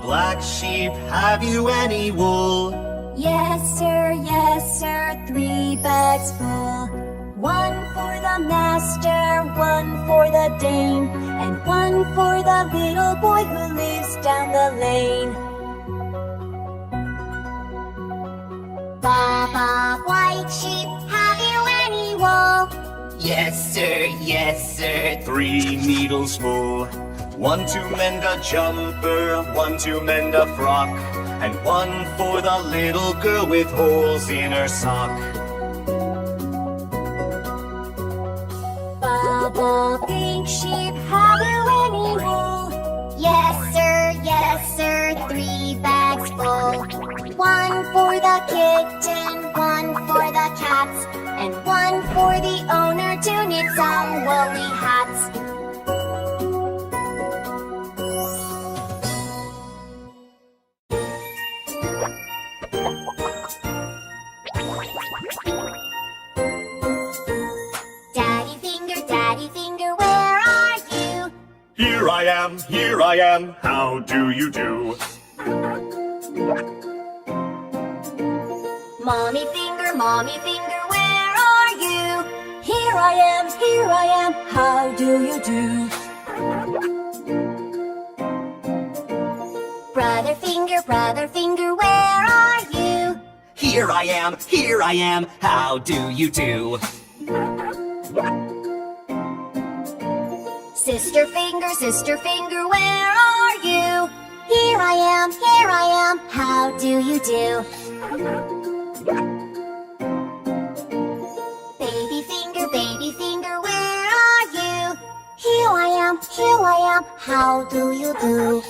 black sheep, have you any wool? Yes, sir, 3 bags full. 1 for the master, 1 for the dame, and 1 for the little boy who lives down the lane. BaBa, white sheep, have you any wool? Yes, sir, 3 needles full. 1 to mend a jumper, 1 to mend a frock, and 1 for the little girl with holes in her sock. BaBa, pink sheep, have you any wool? Yes, sir, 3 bags full. 1 for the kitten, 1 for the cats, and 1 for the owner to knit some woolly hats. Daddy finger, where are you? Here I am, how do you do? Mommy finger, where are you? Here I am, how do you do? Brother finger, where are you? Here I am, how do you do? Sister finger, where are you? Here I am, how do you do? Baby finger, where are you? Here I am, how do you do?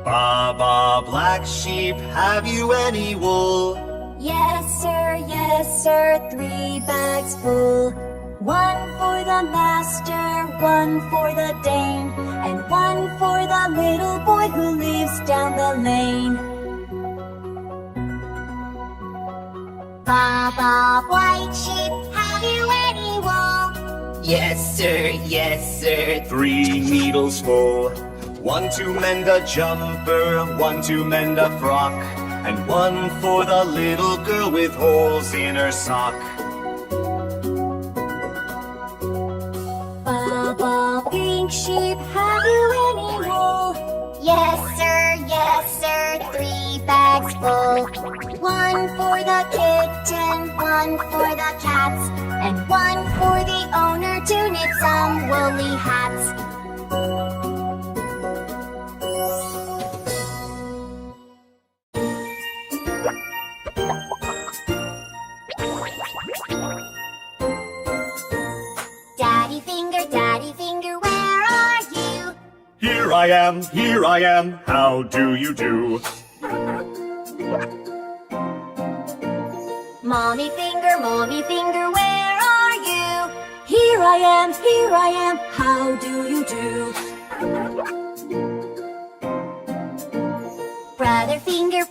BaBa, black sheep, have you any wool? Yes, sir, 3 bags full. 1 for the master, 1 for the dame, and 1 for the little boy who lives down the lane. BaBa, white sheep, have you any wool? Yes, sir, 3 needles full. 1 to mend a jumper, 1 to mend a frock, and 1 for the little girl with holes in her sock. BaBa, pink sheep, have you any wool? Yes, sir, 3 bags full. 1 for the kitten, 1 for the cats, and 1 for the owner to knit some woolly hats. Daddy finger, where are you? Here I am, how do you do? Mommy finger, where are you? Here I am, how do you do? Brother finger,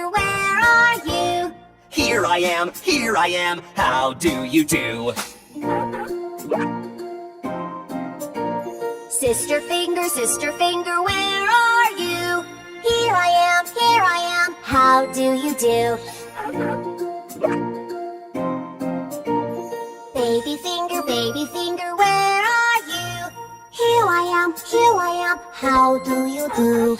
where are you? Here I am, how do you do? Sister finger, where are you? Here I am, how do you do? Baby finger, where are you? Here I am, how do you do?